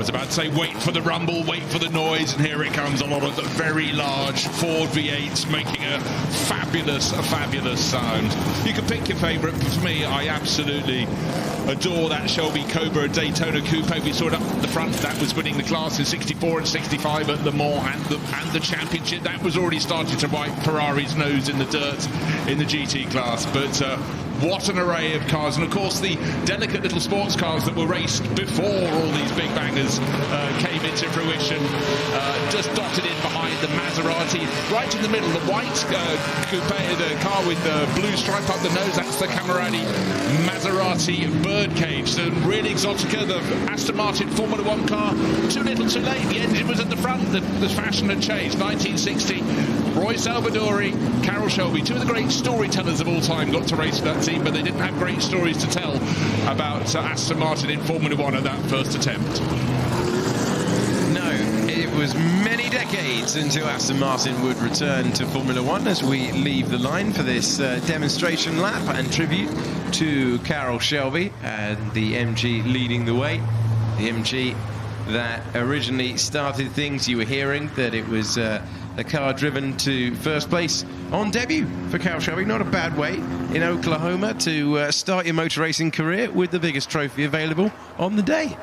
I was about to say, wait for the rumble, wait for the noise, and here it comes. A lot of the very large Ford V8s making a fabulous sound. You can pick your favourite, but for me, I absolutely adore that Shelby Cobra Daytona Coupe. We saw it up the front. That was winning the class in 64 and 65 at Le Mans and the championship. That was already starting to wipe Ferrari's nose in the dirt in the GT class. But what an array of cars, and of course the delicate little sports cars that were raced before all these big bangers came into fruition, just dotted in behind the Maserati, right in the middle, the white coupe, the car with the blue stripe up the nose, that's the Camerati Maserati Birdcage. So really exotica, the Aston Martin Formula 1 car, too little too late, the engine was at the front, the fashion had changed. 1960, Roy Salvadori, Carroll Shelby, two of the great storytellers of all time, got to race for that team, but they didn't have great stories to tell about Aston Martin in Formula 1 at that first attempt. No, it was many decades until Aston Martin would return to Formula 1 as we leave the line for this demonstration lap and tribute to Carroll Shelby and the MG leading the way. The MG that originally started things. You were hearing that it was a car driven to first place on debut for Carroll Shelby. Not a bad way in Oklahoma to start your motor racing career with the biggest trophy available on the day.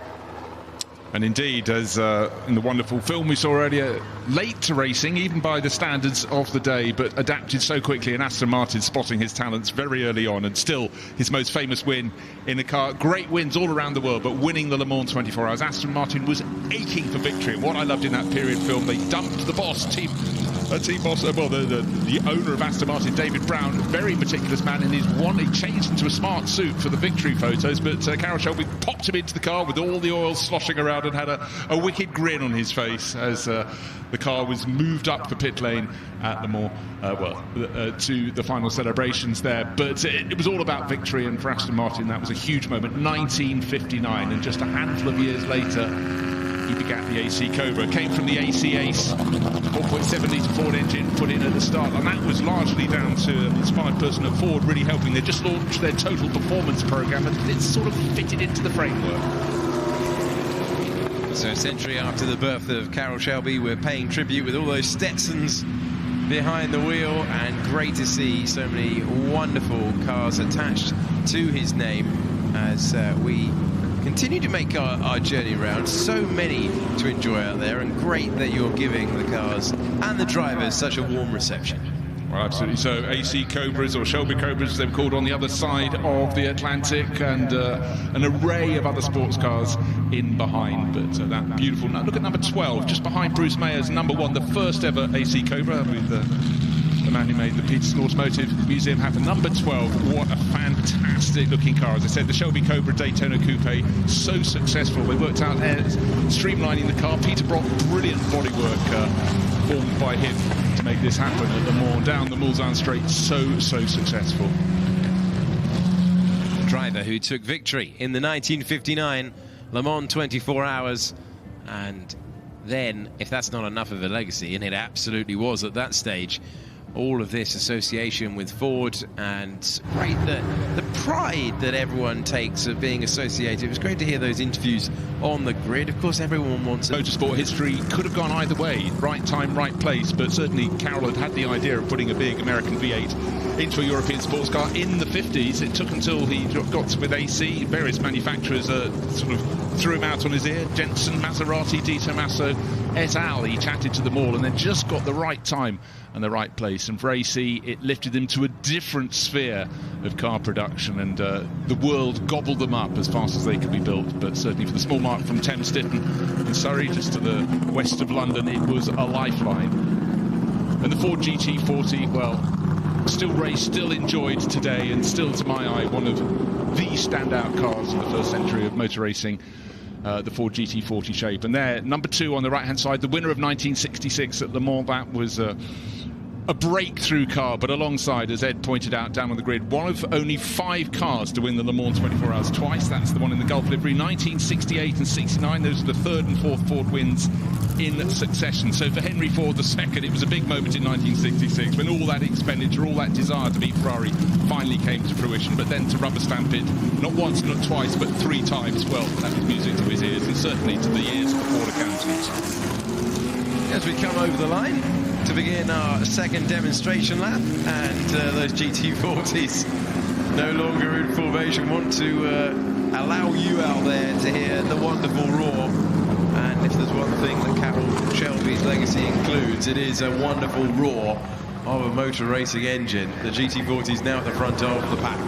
And indeed, as in the wonderful film we saw earlier, late to racing, even by the standards of the day, but adapted so quickly, and Aston Martin spotting his talents very early on, and still his most famous win in the car. Great wins all around the world, but winning the Le Mans 24 Hours. Aston Martin was aching for victory, and what I loved in that period film, they dumped the boss, team boss, the owner of Aston Martin, David Brown, very meticulous man, and he changed into a smart suit for the victory photos, but Carroll Shelby popped him into the car with all the oil sloshing around and had a wicked grin on his face as the car was moved up the pit lane at Le Mans, to the final celebrations there. But it was all about victory, and for Aston Martin that was a huge moment. 1959, and just a handful of years later he begat the AC Cobra. Came from the AC Ace, 4.7 litre Ford engine put in at the start, and that was largely down to an inspired person at Ford really helping. They just launched their total performance program, and it sort of fitted into the framework. So a century after the birth of Carroll Shelby, we're paying tribute with all those Stetsons behind the wheel, and great to see so many wonderful cars attached to his name as we continue to make our journey around. So many to enjoy out there, and great that you're giving the cars and the drivers such a warm reception. Well, absolutely. So AC Cobras, or Shelby Cobras they've called, on the other side of the Atlantic, and an array of other sports cars in behind. But that beautiful, now look at number 12, just behind Bruce Mayer's number 1, the first ever AC Cobra, with the man who made the Peterson Automotive Museum hat. Number 12, what a fantastic looking car. As I said, the Shelby Cobra Daytona Coupe, so successful. They worked out streamlining the car. Peter Brock, brilliant bodywork formed by him to make this happen at Le Mans, down the Mulsanne Straight, so successful. The driver who took victory in the 1959 Le Mans 24 Hours, and then, if that's not enough of a legacy, and it absolutely was at that stage, all of this association with Ford, and great that the pride that everyone takes of being associated. It was great to hear those interviews on the grid. Of course, everyone wants motorsport history could have gone either way, right time, right place, but certainly Carroll had the idea of putting a big American V8 into a European sports car in the 50s. It took until he got with AC, various manufacturers sort of threw him out on his ear. Jensen, Maserati, Di Tommaso, et al. He chatted to them all, and then just got the right time and the right place. And for AC, it lifted them to a different sphere of car production, and the world gobbled them up as fast as they could be built. But certainly for the small mark from Thames Ditton in Surrey, just to the west of London, it was a lifeline. And the Ford GT40, well, still raced, still enjoyed today, and still, to my eye, one of the standout cars in the first century of motor racing. The Ford GT40 shape. And there, number 2 on the right-hand side, the winner of 1966 at Le Mans. That was a breakthrough car, but alongside, as Ed pointed out down on the grid, one of only 5 cars to win the Le Mans 24 Hours twice. That's the one in the Gulf livery. 1968 and 69, those are the 3rd and 4th Ford wins in succession. So for Henry Ford II, it was a big moment in 1966 when all that expenditure, all that desire to beat Ferrari finally came to fruition. But then to rubber stamp it, not once, not twice, but 3 times, well, that was music to his ears, and certainly to the ears of the Ford accountants. As we come over the line to begin our second demonstration lap, and those GT40s no longer in formation want to allow you out there to hear the wonderful roar. And if there's one thing that Carroll Shelby's legacy includes, it is a wonderful roar of a motor racing engine. The GT40 is now at the front of the pack.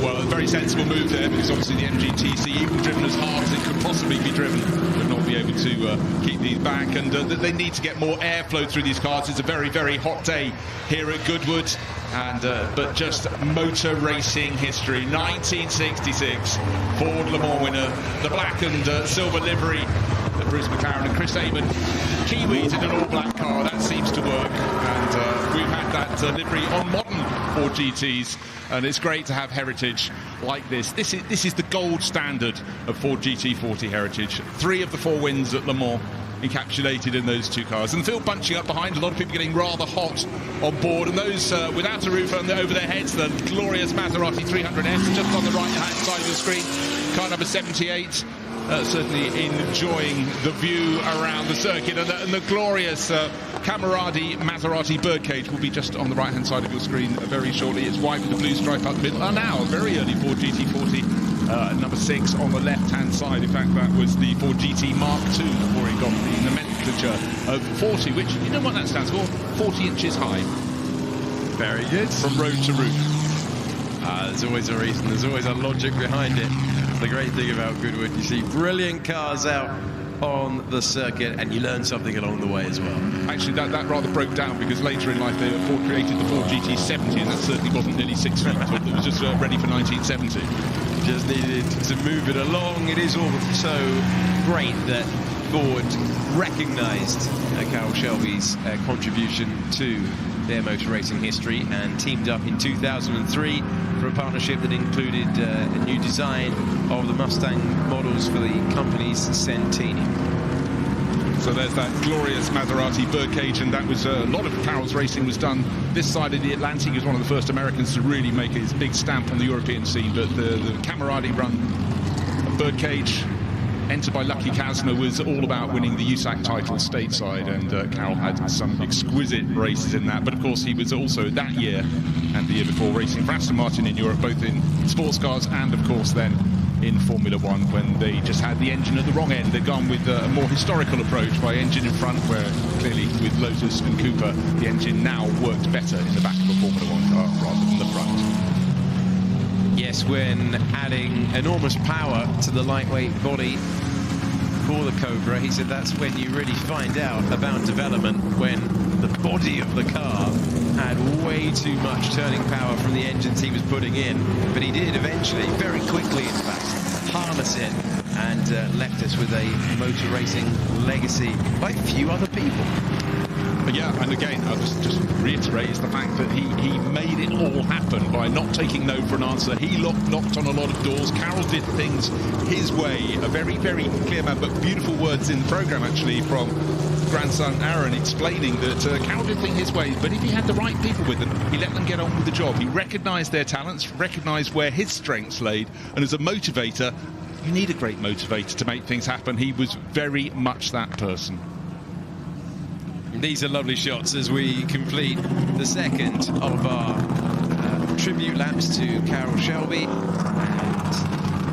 Well, a very sensible move there, because obviously the MGTC, even driven as hard as it could possibly be driven, would not be able to keep these back, and they need to get more airflow through these cars. It's a very, very hot day here at Goodwood, and but just motor racing history. 1966, Ford Le Mans winner, the black and silver livery. Bruce McLaren and Chris Amon, Kiwis in an all-black car, that seems to work, and we've had that livery on modern Ford GTs, and it's great to have heritage like this. This is the gold standard of Ford GT40 heritage. 3 of the 4 wins at Le Mans encapsulated in those 2 cars, and the field bunching up behind, a lot of people getting rather hot on board, and those without a roof over their heads, the glorious Maserati 300S just on the right hand side of the screen, car number 78. Certainly enjoying the view around the circuit, and the glorious Cameradi Maserati birdcage will be just on the right hand side of your screen very shortly. It's white with the blue stripe up the middle. And now a very early Ford GT40 number 6 on the left hand side. In fact, that was the Ford GT Mark II before he got the nomenclature of 40, which, you know what that stands for? 40 inches high. Very good. From road to roof. There's always a reason, there's always a logic behind it. The great thing about Goodwood, you see brilliant cars out on the circuit, and you learn something along the way as well. Actually, that rather broke down, because later in life Ford created the Ford GT70, and that certainly wasn't nearly 6 feet tall. It was just ready for 1970. Just needed to move it along. It is all so great that Ford recognised Carroll Shelby's contribution to their motor racing history, and teamed up in 2003 for a partnership that included a new design of the Mustang models for the company's centenary. So there's that glorious Maserati birdcage, and that was a lot of Carroll's racing was done this side of the Atlantic. He was one of the first Americans to really make his big stamp on the European scene, but the Cameradi run birdcage, entered by Lucky Kasner, was all about winning the USAC title stateside, and Carroll had some exquisite races in that. But of course he was also that year and the year before racing for Aston Martin in Europe, both in sports cars and of course then in Formula One, when they just had the engine at the wrong end. They've gone with a more historical approach by engine in front, where clearly with Lotus and Cooper the engine now works better in the back of a Formula One car rather than the front. Yes, when adding enormous power to the lightweight body for the Cobra, he said that's when you really find out about development, when the body of the car had way too much turning power from the engines he was putting in. But he did eventually, very quickly in fact, harness it, and left us with a motor racing legacy like few other people. Yeah, and again, I'll just reiterate the fact that he made it all happen by not taking no for an answer. He knocked on a lot of doors. Carroll did things his way. A very, very clear man, but beautiful words in the programme, actually, from grandson Aaron, explaining that Carroll did things his way, but if he had the right people with him, he let them get on with the job. He recognised their talents, recognised where his strengths laid, and as a motivator, you need a great motivator to make things happen. He was very much that person. These are lovely shots as we complete the second of our tribute laps to Carroll Shelby,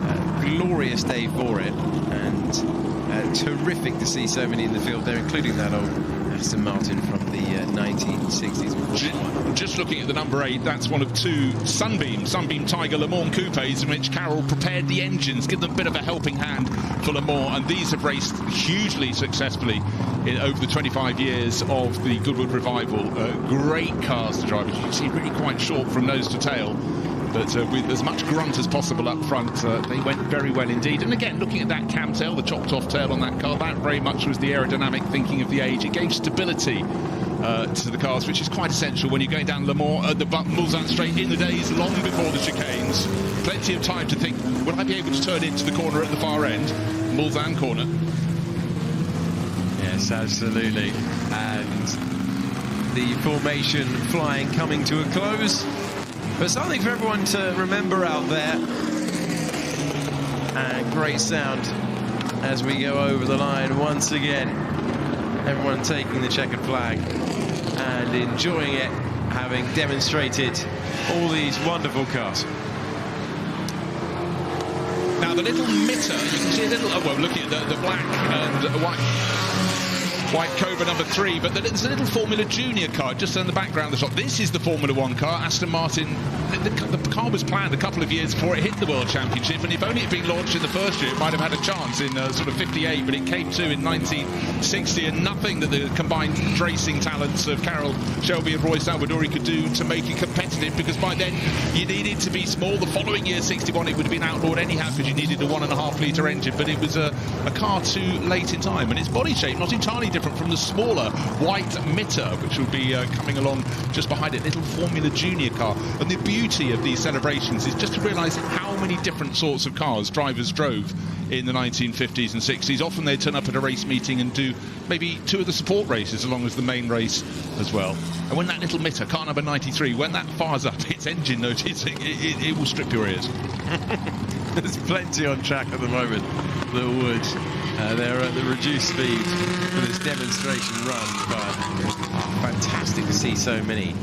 and glorious day for it, and terrific to see so many in the field there, including that old Aston Martin from the 1960s. Just looking at the number 8, that's one of 2 Sunbeam Tiger Le Mans coupes in which Carroll prepared the engines, give them a bit of a helping hand for Le Mans, and these have raced hugely successfully over the 25 years of the Goodwood Revival. Great cars to drive, as you can see, really quite short from nose to tail, but with as much grunt as possible up front, they went very well indeed. And again, looking at that cam tail, the chopped off tail on that car, that very much was the aerodynamic thinking of the age. It gave stability to the cars, which is quite essential when you're going down the Mulsanne straight in the days long before the chicanes. Plenty of time to think, will I be able to turn into the corner at the far end? Mulsanne corner. Yes, absolutely. And the formation flying coming to a close. But something for everyone to remember out there. And great sound as we go over the line once again. Everyone taking the checkered flag and enjoying it, having demonstrated all these wonderful cars. Now the little mitter, you can see a little, well, looking at the black and white Cobra number 3, but there's a little Formula Junior car just in the background of the shot. This is the Formula 1 car, Aston Martin. The car was planned a couple of years before it hit the World Championship, and if only it had been launched in the first year, it might have had a chance in sort of 58, but it came to in 1960, and nothing that the combined racing talents of Carroll Shelby and Roy Salvadori could do to make it competitive, because by then you needed to be small. The following year, 61, it would have been outlawed anyhow because you needed a 1.5 litre engine, but it was a car too late in time, and its body shape not entirely different from the smaller white mitter, which will be coming along just behind it, little Formula Junior car. And the beauty of these celebrations is just to realise how many different sorts of cars drivers drove in the 1950s and 60s. Often they'd turn up at a race meeting and do maybe 2 of the support races along as the main race as well. And when that little mitter, car number 93, when that fires up its engine note, it will strip your ears. There's plenty on track at the moment that would. They're at the reduced speed for this demonstration run, but fantastic to see so many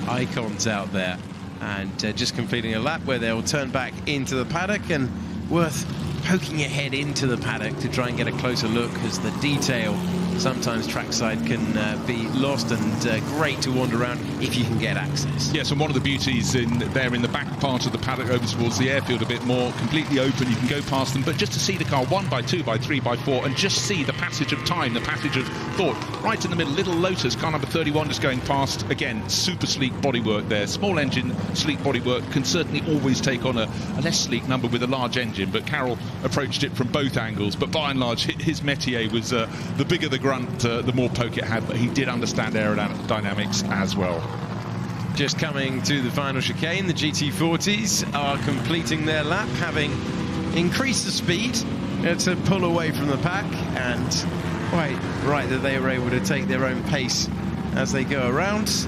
icons out there, and just completing a lap where they'll turn back into the paddock, and worth poking your head into the paddock to try and get a closer look, as the detail sometimes trackside can be lost, and great to wander around if you can get access. Yes, and one of the beauties in the back part of the paddock over towards the airfield a bit more, completely open, you can go past them, but just to see the car 1 by 2 by 3 by 4 and just see the passage of time, the passage of thought. Right in the middle, little Lotus, car number 31 just going past. Again, super sleek bodywork there. Small engine, sleek bodywork can certainly always take on a less sleek number with a large engine, but Carroll approached it from both angles, but by and large his métier was the bigger the grunt, the more poke it had, but he did understand aerodynamics as well. Just coming to the final chicane, the GT40s are completing their lap, having increased the speed to pull away from the pack, and quite right that they were able to take their own pace as they go around.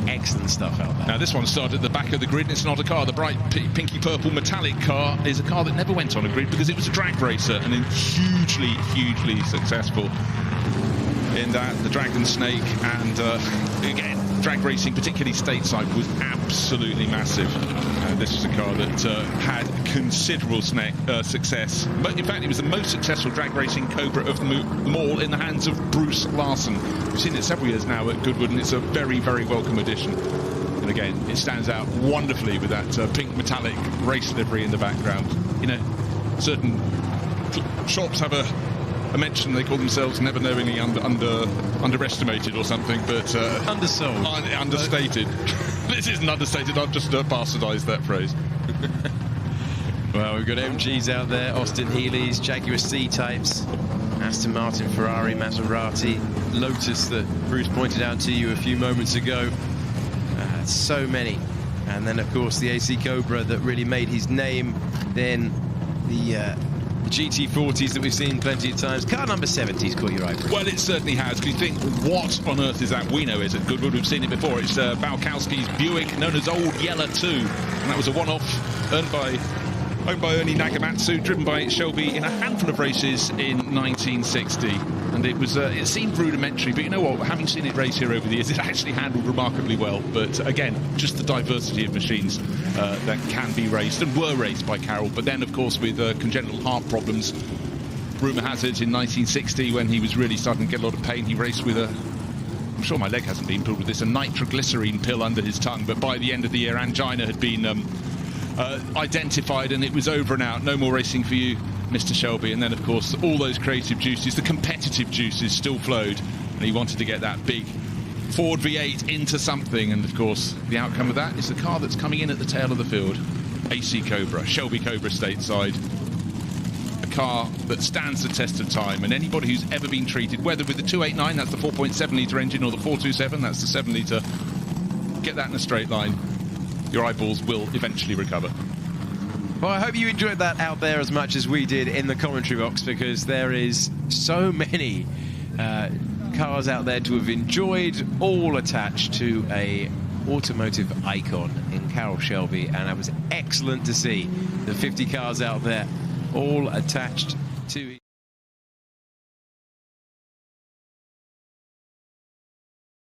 Excellent stuff out there. Now this one started at the back of the grid, and it's not a car. The bright pinky purple metallic car is a car that never went on a grid because it was a drag racer, and then hugely successful in that, the Dragon Snake, and again, drag racing, particularly stateside, was absolutely massive. This was a car that had considerable success, but in fact it was the most successful drag racing Cobra of them all, in the hands of Bruce Larson. We've seen it several years now at Goodwood, and it's a very welcome addition. And again, it stands out wonderfully with that pink metallic race livery in the background. You know, certain shops have a mention, they call themselves never knowingly underestimated or something, but undersold, understated. This isn't understated, I've just bastardized that phrase. Well, we've got MGs out there, Austin Healey's, Jaguar C-types, Aston Martin, Ferrari, Maserati, Lotus that Bruce pointed out to you a few moments ago. So many. And then of course the AC Cobra that really made his name, then the GT40s that we've seen plenty of times. Car number 70's caught your eye. Well, it certainly has. Can you think, what on earth is that? We know it at Goodwood. We've seen it before. It's Balkowski's Buick, known as Old Yeller 2. And that was a one-off owned by Ernie Nagamatsu, driven by Shelby in a handful of races in 1960. And it was it seemed rudimentary, but you know what, having seen it race here over the years, it actually handled remarkably well. But again, just the diversity of machines that can be raced and were raced by Carroll. But then of course with congenital heart problems, rumour has it in 1960 when he was really starting to get a lot of pain, he raced with I'm sure my leg hasn't been pulled with this, a nitroglycerine pill under his tongue. But by the end of the year, angina had been identified, and it was over and out. No more racing for you, Mr. Shelby. And then of course all those creative juices, the competitive juices, still flowed, and he wanted to get that big Ford V8 into something. And of course the outcome of that is the car that's coming in at the tail of the field, AC Cobra, Shelby Cobra stateside, a car that stands the test of time, and anybody who's ever been treated, whether with the 289, that's the 4.7 litre engine, or the 427, that's the 7 litre, get that in a straight line, your eyeballs will eventually recover. Well, I hope you enjoyed that out there as much as we did in the commentary box, because there is so many cars out there to have enjoyed, all attached to a automotive icon in Carroll Shelby, and it was excellent to see the 50 cars out there all attached to